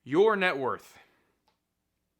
Your net worth.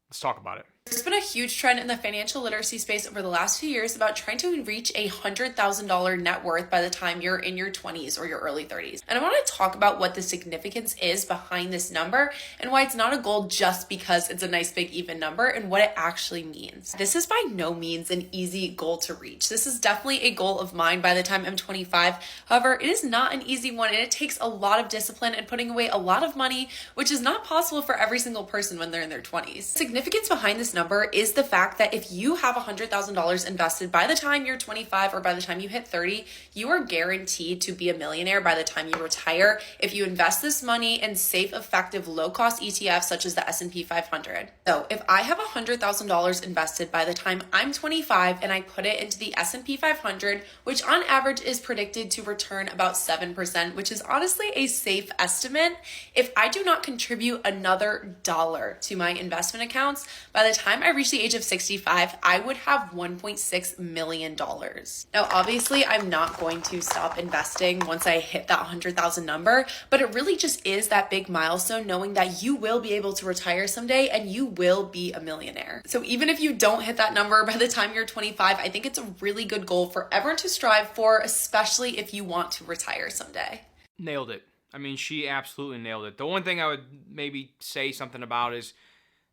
Let's talk about it. There's been a huge trend in the financial literacy space over the last few years about trying to reach a $100,000 net worth by the time you're in your 20s or your early 30s. And I want to talk about what the significance is behind this number and why it's not a goal just because it's a nice big even number and what it actually means. This is by no means an easy goal to reach. This is definitely a goal of mine by the time I'm 25. However, it is not an easy one and it takes a lot of discipline and putting away a lot of money, which is not possible for every single person when they're in their 20s. Significance behind this number is the fact that if you have $100,000 invested by the time you're 25 or by the time you hit 30, you are guaranteed to be a millionaire by the time you retire if you invest this money in safe, effective, low-cost ETFs such as the S&P 500. So if I have $100,000 invested by the time I'm 25 and I put it into the S&P 500, which on average is predicted to return about 7%, which is honestly a safe estimate, if I do not contribute another dollar to my investment accounts, by the time I reach the age of 65, I would have $1.6 million. Now, obviously, I'm not going to stop investing once I hit that 100,000 number, but it really just is that big milestone knowing that you will be able to retire someday and you will be a millionaire. So even if you don't hit that number by the time you're 25, I think it's a really good goal for everyone to strive for, especially if you want to retire someday. Nailed it. I mean, she absolutely nailed it. The one thing I would maybe say something about is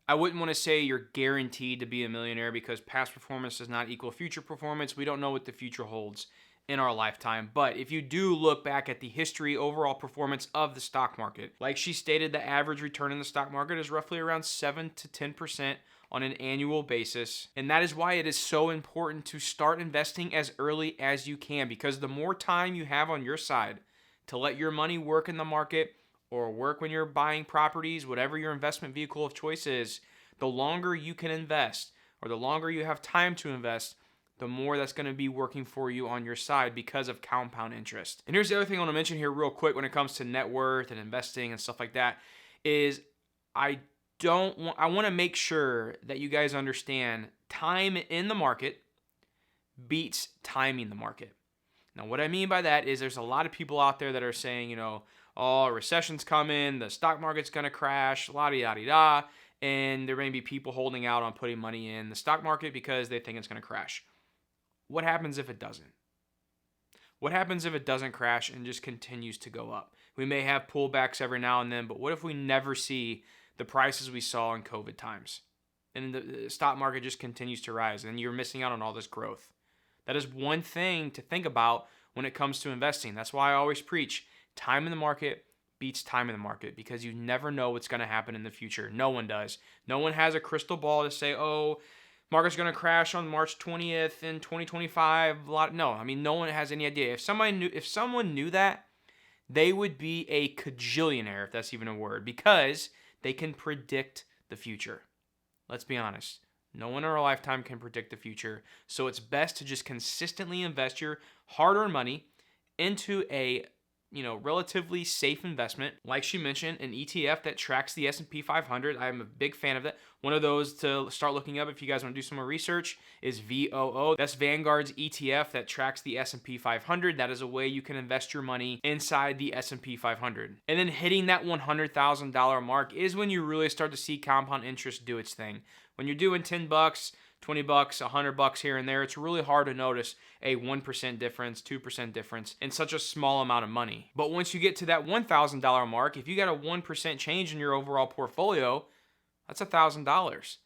I wouldn't want to say you're guaranteed to be a millionaire because past performance does not equal future performance. We don't know what the future holds in our lifetime. But if you do look back at the history, overall performance of the stock market, like she stated, the average return in the stock market is roughly around 7 to 10% on an annual basis. And that is why it is so important to start investing as early as you can, because the more time you have on your side to let your money work in the market or work when you're buying properties, whatever your investment vehicle of choice is, the longer you can invest or the longer you have time to invest, the more that's going to be working for you on your side because of compound interest. And here's the other thing I want to mention here real quick when it comes to net worth and investing and stuff like that is I want to make sure that you guys understand time in the market beats timing the market. Now, what I mean by that is there's a lot of people out there that are saying, oh, a recession's coming, the stock market's going to crash, la-di-da-di-da, and there may be people holding out on putting money in the stock market because they think it's going to crash. What happens if it doesn't? What happens if it doesn't crash and just continues to go up? We may have pullbacks every now and then, but what if we never see the prices we saw in COVID times and the stock market just continues to rise and you're missing out on all this growth? That is one thing to think about when it comes to investing. That's why I always preach time in the market beats time in the market, because you never know what's going to happen in the future. No one does. No one has a crystal ball to say, oh, market's going to crash on March 20th in 2025. No, I mean, no one has any idea. If someone knew that, they would be a cajillionaire, if that's even a word, because they can predict the future. Let's be honest. No one in our lifetime can predict the future. So it's best to just consistently invest your hard-earned money into a relatively safe investment. Like she mentioned, an ETF that tracks the S&P 500. I'm a big fan of that. One of those to start looking up if you guys want to do some more research is VOO. That's Vanguard's ETF that tracks the S&P 500. That is a way you can invest your money inside the S&P 500. And then hitting that $100,000 mark is when you really start to see compound interest do its thing. When you're doing $10, $20, $100 here and there, it's really hard to notice a 1% difference, 2% difference in such a small amount of money. But once you get to that $1,000 mark, if you got a 1% change in your overall portfolio, that's $1,000.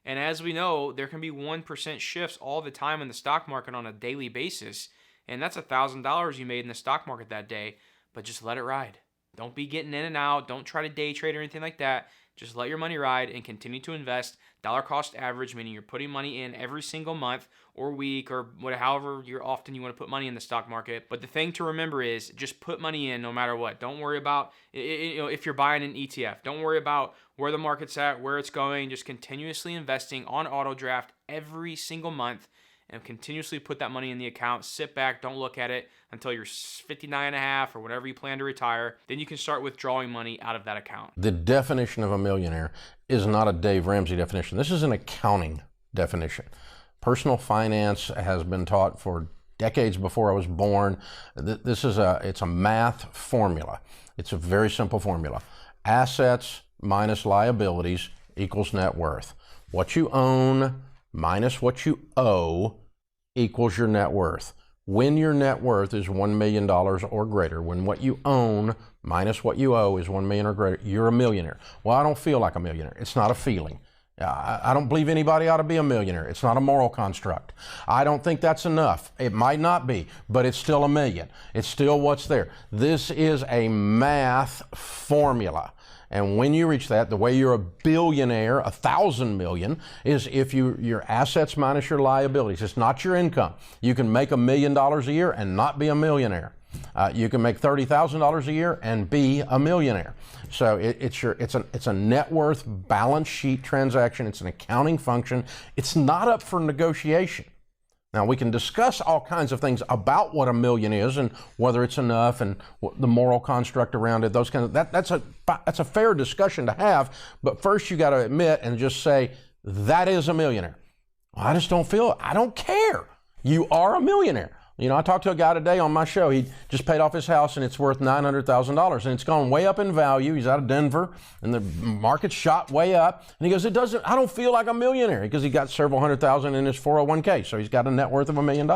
And as we know, there can be 1% shifts all the time in the stock market on a daily basis. And that's $1,000 you made in the stock market that day, but just let it ride. Don't be getting in and out. Don't try to day trade or anything like that. Just let your money ride and continue to invest dollar cost average, meaning you're putting money in every single month or week or however often you want to put money in the stock market. But the thing to remember is just put money in no matter what. Don't worry about if you're buying an ETF. Don't worry about where the market's at, where it's going. Just continuously investing on auto draft every single month and continuously put that money in the account. Sit back, don't look at it until you're 59 and a half or whatever you plan to retire. Then you can start withdrawing money out of that account. The definition of a millionaire is not a Dave Ramsey definition. This is an accounting definition. Personal finance has been taught for decades before I was born. It's a math formula. It's a very simple formula. Assets minus liabilities equals net worth. What you own minus what you owe equals your net worth. When your net worth is $1 million or greater, when what you own minus what you owe is $1 million or greater, you're a millionaire. Well, I don't feel like a millionaire. It's not a feeling. I don't believe anybody ought to be a millionaire. It's not a moral construct. I don't think that's enough. It might not be, but it's still $1 million. It's still what's there. This is a math formula. And when you reach that, the way you're a billionaire, 1,000 million, is if your assets minus your liabilities. It's not your income. You can make $1 million a year and not be a millionaire. You can make $30,000 a year and be a millionaire. So it's a net worth balance sheet transaction. It's an accounting function. It's not up for negotiation. Now, we can discuss all kinds of things about what $1 million is and whether it's enough and the moral construct around it. Those kinds of that's a fair discussion to have. But first, you got to admit and just say that is a millionaire. Well, I just don't feel it. I don't care. You are a millionaire. You know, I talked to a guy today on my show. He just paid off his house and it's worth $900,000 and it's gone way up in value. He's out of Denver and the market's shot way up. And he goes, I don't feel like a millionaire because he got several $100,000 in his 401k. So he's got a net worth of $1 million.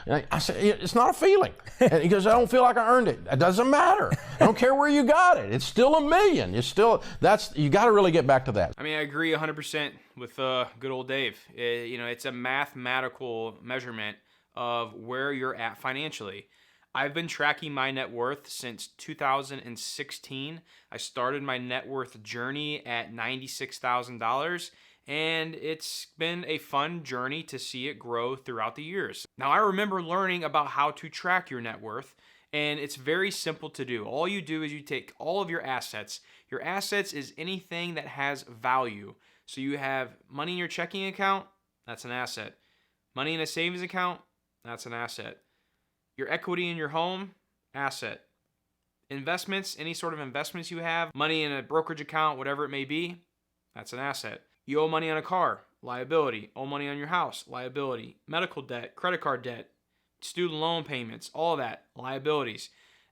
And I said, it's not a feeling. And he goes, I don't feel like I earned it. It doesn't matter. I don't care where you got it. It's still $1 million. You got to really get back to that. I mean, I agree 100% with good old Dave. It's a mathematical measurement of where you're at financially. I've been tracking my net worth since 2016. I started my net worth journey at $96,000, and it's been a fun journey to see it grow throughout the years. Now, I remember learning about how to track your net worth, and it's very simple to do. All you do is you take all of your assets. Your assets is anything that has value. So you have money in your checking account, that's an asset. Money in a savings account, that's an asset. Your equity in your home, asset. Investments, any sort of investments you have, money in a brokerage account, whatever it may be, that's an asset. You owe money on a car, liability. Owe money on your house, liability. Medical debt, credit card debt, student loan payments, all of that, liabilities.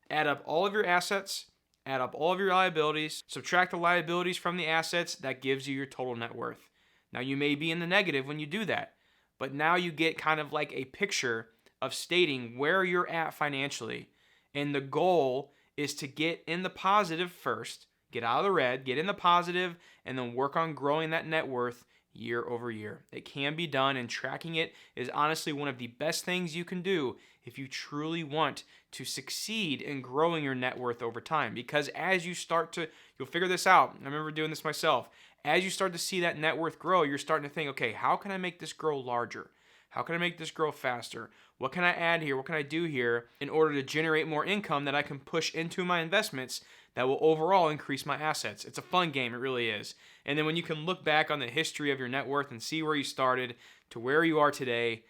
Add up all of your assets, add up all of your liabilities, subtract the liabilities from the assets, that gives you your total net worth. Now, you may be in the negative when you do that, but now you get kind of like a picture of stating where you're at financially. And the goal is to get in the positive first, get out of the red, get in the positive, and then work on growing that net worth year over year. It can be done, and tracking it is honestly one of the best things you can do if you truly want to succeed in growing your net worth over time. Because as you start to, you'll figure this out. I remember doing this myself. As you start to see that net worth grow, you're starting to think, okay, how can I make this grow larger? How can I make this grow faster? What can I add here? What can I do here in order to generate more income that I can push into my investments that will overall increase my assets? It's a fun game, it really is. And then when you can look back on the history of your net worth and see where you started to where you are today,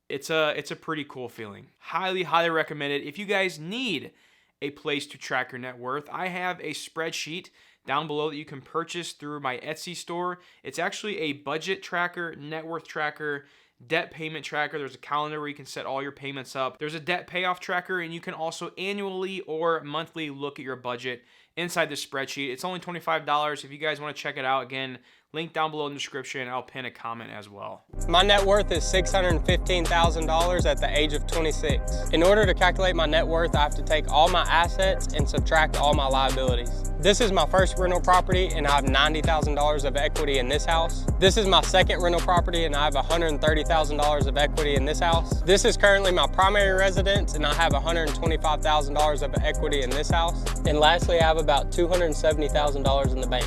it's a pretty cool feeling. Highly, highly recommend it. If you guys need a place to track your net worth, I have a spreadsheet down below that you can purchase through my Etsy store. It's actually a budget tracker, net worth tracker, debt payment tracker. There's a calendar where you can set all your payments up. There's a debt payoff tracker, and you can also annually or monthly look at your budget inside the spreadsheet. It's only $25. If you guys want to check it out, again, link down below in the description. I'll pin a comment as well. My net worth is $615,000 at the age of 26. In order to calculate my net worth, I have to take all my assets and subtract all my liabilities. This is my first rental property, and I have $90,000 of equity in this house. This is my second rental property, and I have $130,000 of equity in this house. This is currently my primary residence, and I have $125,000 of equity in this house. And lastly, I have about $270,000 in the bank.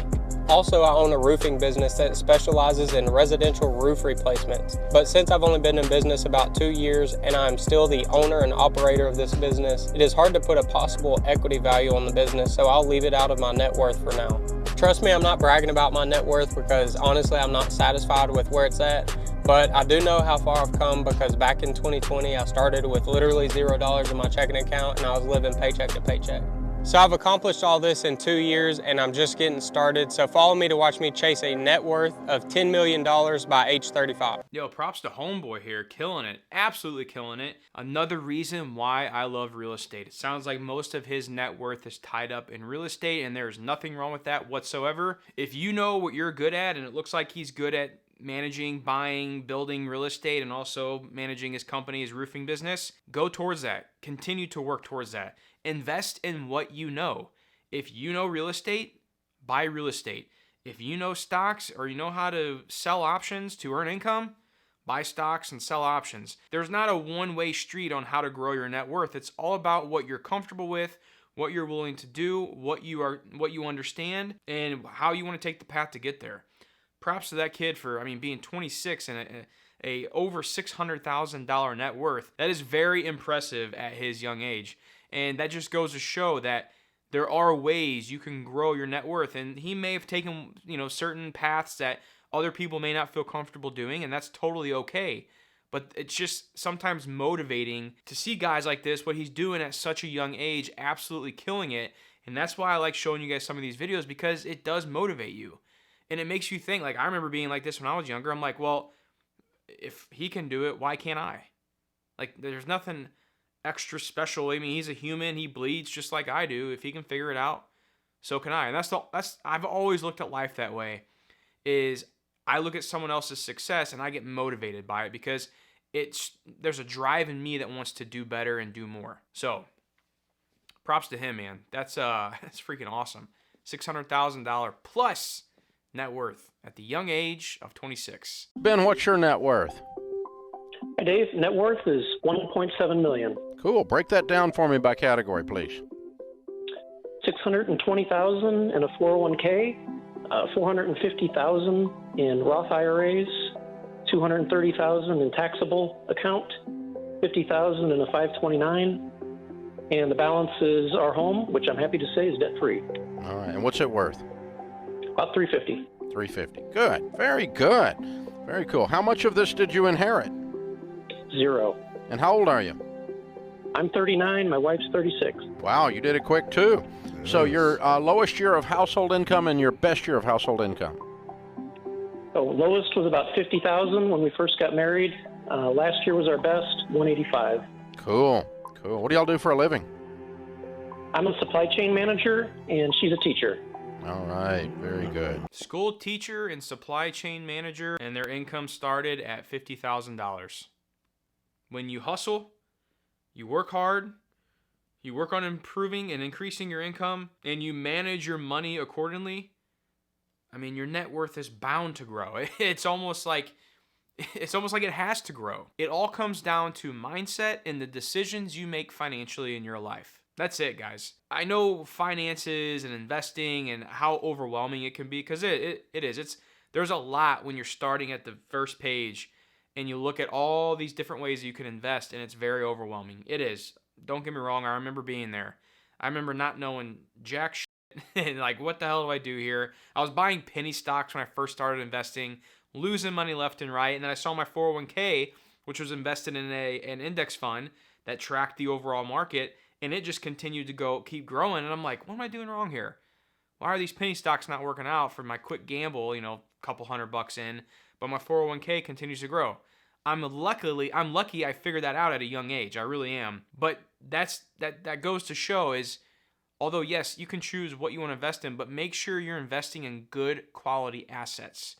Also, I own a roofing business that specializes in residential roof replacements. But since I've only been in business about 2 years and I'm still the owner and operator of this business, it is hard to put a possible equity value on the business, so I'll leave it out of my net worth for now. Trust me, I'm not bragging about my net worth because honestly, I'm not satisfied with where it's at. But I do know how far I've come because back in 2020, I started with literally $0 in my checking account and I was living paycheck to paycheck. So I've accomplished all this in 2 years and I'm just getting started. So follow me to watch me chase a net worth of $10 million by age 35. Yo, props to Homeboy here, killing it, absolutely killing it. Another reason why I love real estate. It sounds like most of his net worth is tied up in real estate, and there's nothing wrong with that whatsoever. If you know what you're good at, and it looks like he's good at managing, buying, building real estate, and also managing his company, his roofing business, go towards that. Continue to work towards that. Invest in what you know. If you know real estate, buy real estate. If you know stocks or you know how to sell options to earn income, buy stocks and sell options. There's not a one-way street on how to grow your net worth. It's all about what you're comfortable with, what you're willing to do, what you understand, and how you want to take the path to get there. Props to that kid for, being 26 and a over $600,000 net worth. That is very impressive at his young age. And that just goes to show that there are ways you can grow your net worth. And he may have taken, certain paths that other people may not feel comfortable doing, and that's totally okay. But it's just sometimes motivating to see guys like this, what he's doing at such a young age, absolutely killing it. And that's why I like showing you guys some of these videos, because it does motivate you. And it makes you think. Like, I remember being like this when I was younger. I'm like, well, if he can do it, why can't I? Like, there's nothing extra special. He's a human. He bleeds just like I do. If he can figure it out, so can I. And that's I've always looked at life that way. Is I look at someone else's success and I get motivated by it, because there's a drive in me that wants to do better and do more. So, props to him, man. That's freaking awesome. $600,000 plus net worth at the young age of 26. Ben, what's your net worth? Hi, Dave. Net worth is $1.7 million. Cool. Break that down for me by category, please. $620,000 in a 401k, $450,000 in Roth IRAs, $230,000 in taxable account, $50,000 in a 529, and the balance is our home, which I'm happy to say is debt-free. All right. And what's it worth? About $350,000. $350,000. Good. Very good. Very cool. How much of this did you inherit? Zero. And how old are you? I'm 39. My wife's 36. Wow, you did it quick too. So your lowest year of household income and your best year of household income? So lowest was about $50,000 when we first got married. Last year was our best, $185,000. Cool. Cool. What do y'all do for a living? I'm a supply chain manager, and she's a teacher. All right. Very good. School teacher and supply chain manager, and their income started at $50,000. When you hustle, you work hard, you work on improving and increasing your income, and you manage your money accordingly, your net worth is bound to grow. It's almost like it has to grow. It all comes down to mindset and the decisions you make financially in your life. That's it, guys. I know finances and investing and how overwhelming it can be, because it is. There's a lot when you're starting at the first page and you look at all these different ways you can invest, and it's very overwhelming. It is. Don't get me wrong. I remember being there. I remember not knowing jack shit and like, what the hell do I do here? I was buying penny stocks when I first started investing, losing money left and right. And then I saw my 401k, which was invested in an index fund that tracked the overall market, and it just continued to keep growing. And I'm like, what am I doing wrong here? Why are these penny stocks not working out for my quick gamble, a couple $100 in, but my 401k continues to grow? I'm lucky I figured that out at a young age. I really am. But that goes to show is, although yes, you can choose what you want to invest in, but make sure you're investing in good quality assets.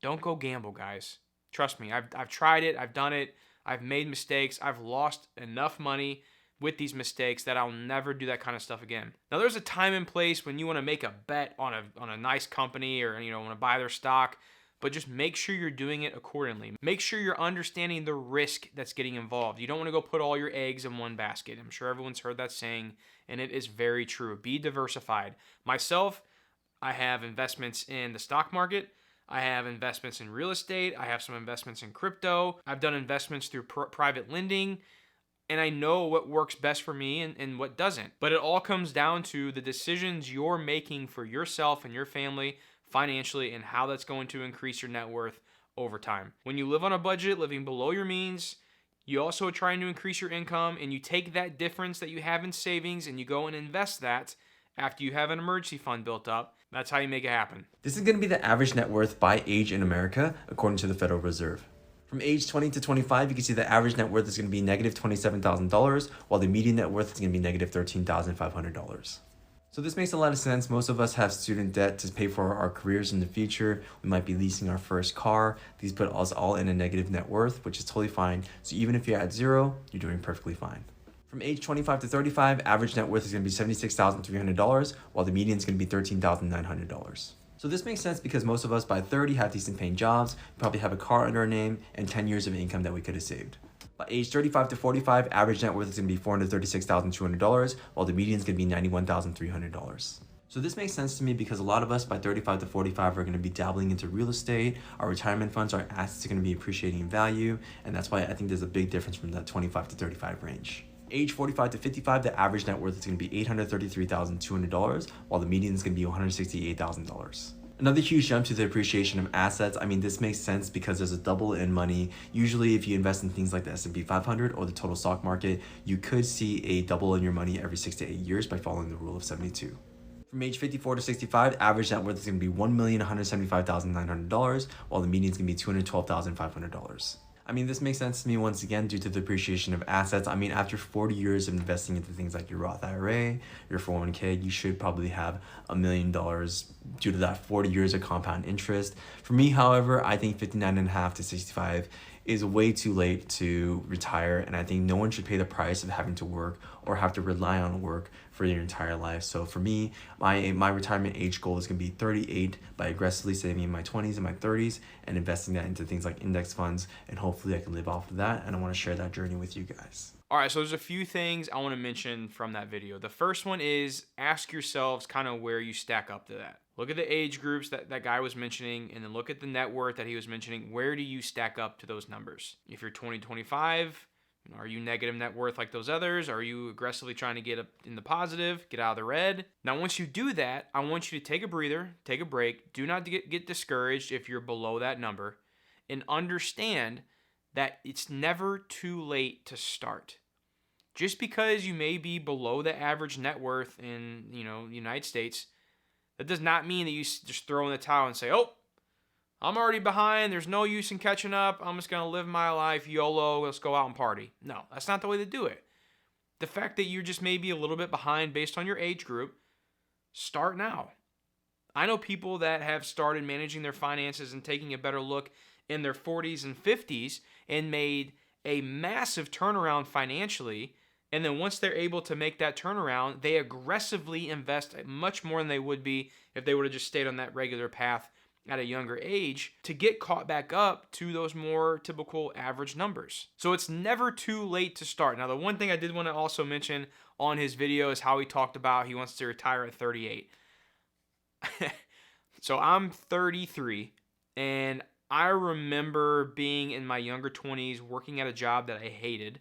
Don't go gamble, guys. Trust me, I've tried it, I've done it, I've made mistakes, I've lost enough money with these mistakes that I'll never do that kind of stuff again. Now, there's a time and place when you want to make a bet on a nice company, or want to buy their stock, but just make sure you're doing it accordingly. Make sure you're understanding the risk that's getting involved. You don't want to go put all your eggs in one basket. I'm sure everyone's heard that saying, and it is very true. Be diversified. Myself, I have investments in the stock market. I have investments in real estate. I have some investments in crypto. I've done investments through private lending. And I know what works best for me and what doesn't. But it all comes down to the decisions you're making for yourself and your family financially, and how that's going to increase your net worth over time. When you live on a budget, living below your means, You also are trying to increase your income, and you take that difference that you have in savings and you go and invest that after you have an emergency fund built up. That's how you make it happen. This is going to be the average net worth by age in America, according to the Federal Reserve. From age 20 to 25, you can see the average net worth is going to be negative $27,000, while the median net worth is going to be negative $13,500. So this makes a lot of sense. Most of us have student debt to pay for our careers in the future. We might be leasing our first car. These put us all in a negative net worth, which is totally fine. So even if you're at zero, you're doing perfectly fine. From age 25 to 35, average net worth is going to be $76,300, while the median is going to be $13,900. So this makes sense because most of us by 30 have decent paying jobs, probably have a car under our name, and 10 years of income that we could have saved. By age 35 to 45, average net worth is going to be $436,200, while the median is going to be $91,300. So this makes sense to me because a lot of us by 35 to 45 are going to be dabbling into real estate. Our retirement funds, our assets are going to be appreciating in value, and that's why I think there's a big difference from that 25 to 35 range. Age 45 to 55, the average net worth is going to be $833,200, while the median is going to be $168,000. Another huge jump to the appreciation of assets. I mean, this makes sense because there's a double in money. Usually, if you invest in things like the S&P 500 or the total stock market, you could see a double in your money every 6 to 8 years by following the rule of 72. From age 54 to 65, average net worth is going to be $1,175,900, while the median is going to be $212,500. I mean, this makes sense to me once again due to the appreciation of assets. I mean, after 40 years of investing into things like your Roth IRA, your 401k, you should probably have $1 million due to that 40 years of compound interest. For me, however, I think 59.5 to 65 is way too late to retire, and I think no one should pay the price of having to work or have to rely on work for your entire life. So for me, my retirement age goal is going to be 38 by aggressively saving in my 20s and my 30s and investing that into things like index funds, and hopefully I can live off of that, and I want to share that journey with you guys. All right, so there's a few things I want to mention from that video. The first one is ask yourselves kind of where you stack up to that. Look at the age groups that guy was mentioning, and then look at the net worth that he was mentioning. Where do you stack up to those numbers? If you're 2025, are you negative net worth like those others? Are you aggressively trying to get up in the positive, get out of the red? Now, once you do that, I want you to take a breather, take a break. Do not get discouraged if you're below that number, and understand that it's never too late to start. Just because you may be below the average net worth in, the United States, that does not mean that you just throw in the towel and say, oh, I'm already behind. There's no use in catching up. I'm just going to live my life, YOLO, let's go out and party. No, that's not the way to do it. The fact that you're just maybe a little bit behind based on your age group, start now. I know people that have started managing their finances and taking a better look in their 40s and 50s and made a massive turnaround financially. And then once they're able to make that turnaround, they aggressively invest much more than they would be if they would have just stayed on that regular path at a younger age to get caught back up to those more typical average numbers. So it's never too late to start. Now, the one thing I did want to also mention on his video is how he talked about he wants to retire at 38. So I'm 33, and I remember being in my younger 20s working at a job that I hated,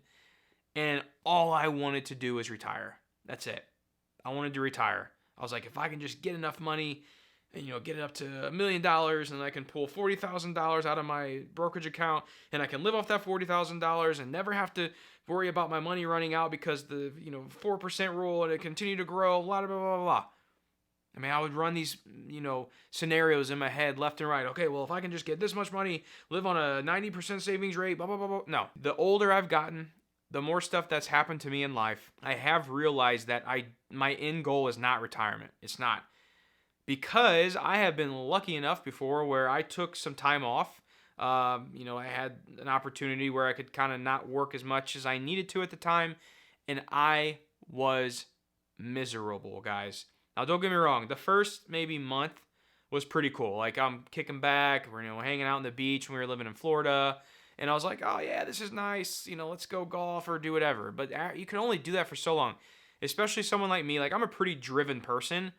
and all I wanted to do was retire. That's it. I wanted to retire. I was like, if I can just get enough money and, get it up to $1 million, and I can pull $40,000 out of my brokerage account, and I can live off that $40,000 and never have to worry about my money running out because the 4% rule and it continue to grow, blah, blah, blah, blah, blah. I mean, I would run these, scenarios in my head left and right. Okay, well, if I can just get this much money, live on a 90% savings rate, blah, blah, blah, blah. No, the older I've gotten, the more stuff that's happened to me in life, I have realized that my end goal is not retirement. It's not. Because I have been lucky enough before where I took some time off. I had an opportunity where I could kind of not work as much as I needed to at the time, and I was miserable, guys. Now, don't get me wrong. The first maybe month was pretty cool. Like, I'm kicking back. We're hanging out on the beach when we were living in Florida. And I was like, oh, yeah, this is nice. Let's go golf or do whatever. But you can only do that for so long, especially someone like me. Like, I'm a pretty driven person,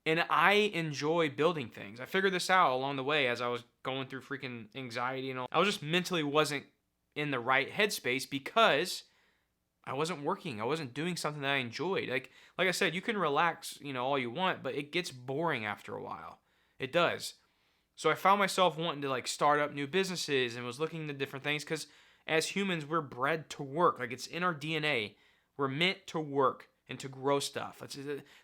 and I enjoy building things. I figured this out along the way as I was going through freaking anxiety and all. I was just mentally wasn't in the right headspace because I wasn't working. I wasn't doing something that I enjoyed. Like I said, you can relax, all you want, but it gets boring after a while. It does. So I found myself wanting to start up new businesses and was looking into different things because as humans, we're bred to work. Like, it's in our DNA. We're meant to work and to grow stuff.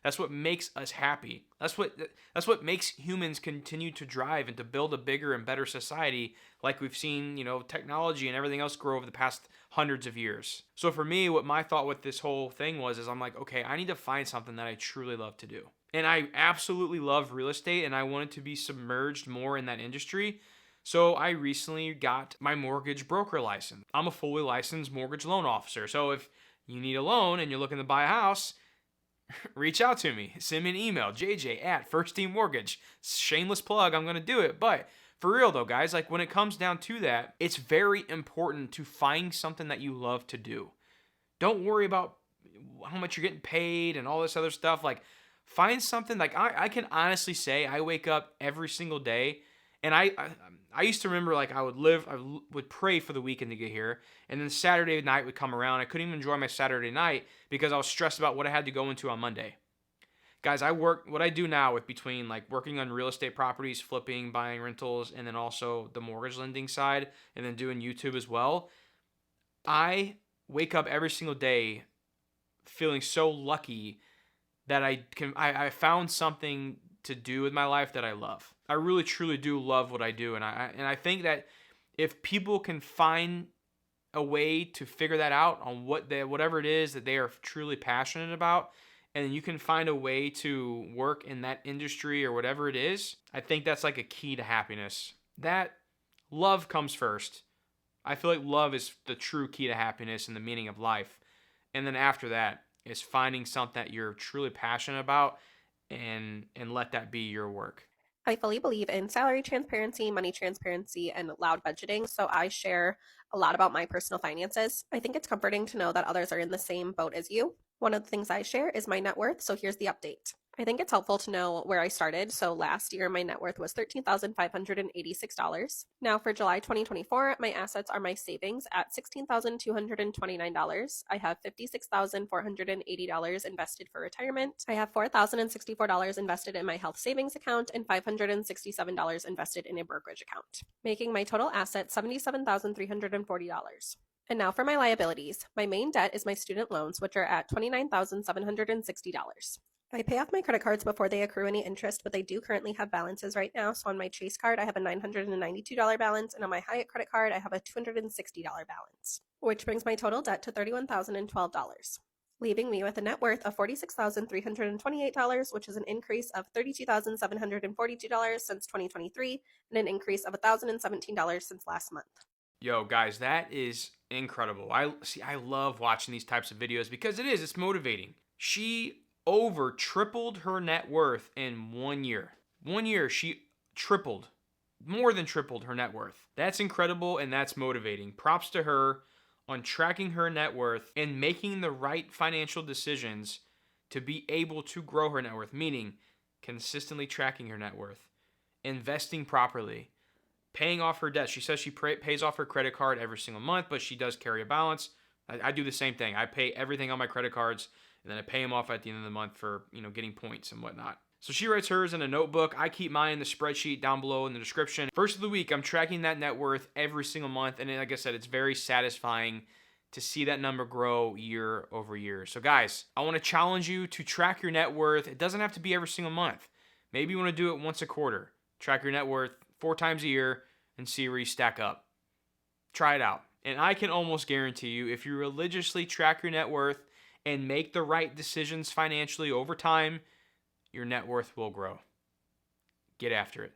That's what makes us happy. That's what makes humans continue to drive and to build a bigger and better society, like we've seen, technology and everything else grow over the past hundreds of years. So for me, what my thought with this whole thing was, is I'm like, okay, I need to find something that I truly love to do. And I absolutely love real estate, and I wanted to be submerged more in that industry. So I recently got my mortgage broker license. I'm a fully licensed mortgage loan officer. So if you need a loan and you're looking to buy a house, reach out to me. Send me an email, jj@First Team Mortgage. Shameless plug, I'm going to do it. But for real though, guys, like when it comes down to that, it's very important to find something that you love to do. Don't worry about how much you're getting paid and all this other stuff. Like, find something. Like, I can honestly say I wake up every single day, and I used to remember, like, I would pray for the weekend to get here, and then Saturday night would come around. I couldn't even enjoy my Saturday night because I was stressed about what I had to go into on Monday. Guys, what I do now with between like working on real estate properties, flipping, buying rentals, and then also the mortgage lending side, and then doing YouTube as well, I wake up every single day feeling so lucky that I found something to do with my life that I love. I really truly do love what I do, and I think that if people can find a way to figure that out on whatever it is that they are truly passionate about, and you can find a way to work in that industry or whatever it is, I think that's like a key to happiness. That love comes first. I feel like love is the true key to happiness and the meaning of life. And then after that is finding something that you're truly passionate about and let that be your work. I fully believe in salary transparency, money transparency, and loud budgeting, so I share a lot about my personal finances. I think it's comforting to know that others are in the same boat as you. One of the things I share is my net worth, so here's the update. I think it's helpful to know where I started. So last year, my net worth was $13,586. Now for July 2024, my assets are my savings at $16,229. I have $56,480 invested for retirement. I have $4,064 invested in my health savings account and $567 invested in a brokerage account, making my total asset $77,340. And now for my liabilities. My main debt is my student loans, which are at $29,760. I pay off my credit cards before they accrue any interest, but they do currently have balances right now. So on my Chase card, I have a $992 balance, and on my Hyatt credit card, I have a $260 balance, which brings my total debt to $31,012, leaving me with a net worth of $46,328, which is an increase of $32,742 since 2023, and an increase of $1,017 since last month. Yo, guys, that is incredible. I love watching these types of videos because it's motivating. She over tripled her net worth in 1 year. 1 year, she more than tripled her net worth. That's incredible, and that's motivating. Props to her on tracking her net worth and making the right financial decisions to be able to grow her net worth, meaning consistently tracking her net worth, investing properly, paying off her debt. She says she pays off her credit card every single month, but she does carry a balance. I do the same thing. I pay everything on my credit cards, and then I pay them off at the end of the month for, getting points and whatnot. So she writes hers in a notebook. I keep mine in the spreadsheet down below in the description. First of the week, I'm tracking that net worth every single month. And like I said, it's very satisfying to see that number grow year over year. So guys, I want to challenge you to track your net worth. It doesn't have to be every single month. Maybe you want to do it once a quarter. Track your net worth 4 times a year and see where you stack up. Try it out. And I can almost guarantee you, if you religiously track your net worth and make the right decisions financially over time, your net worth will grow. Get after it.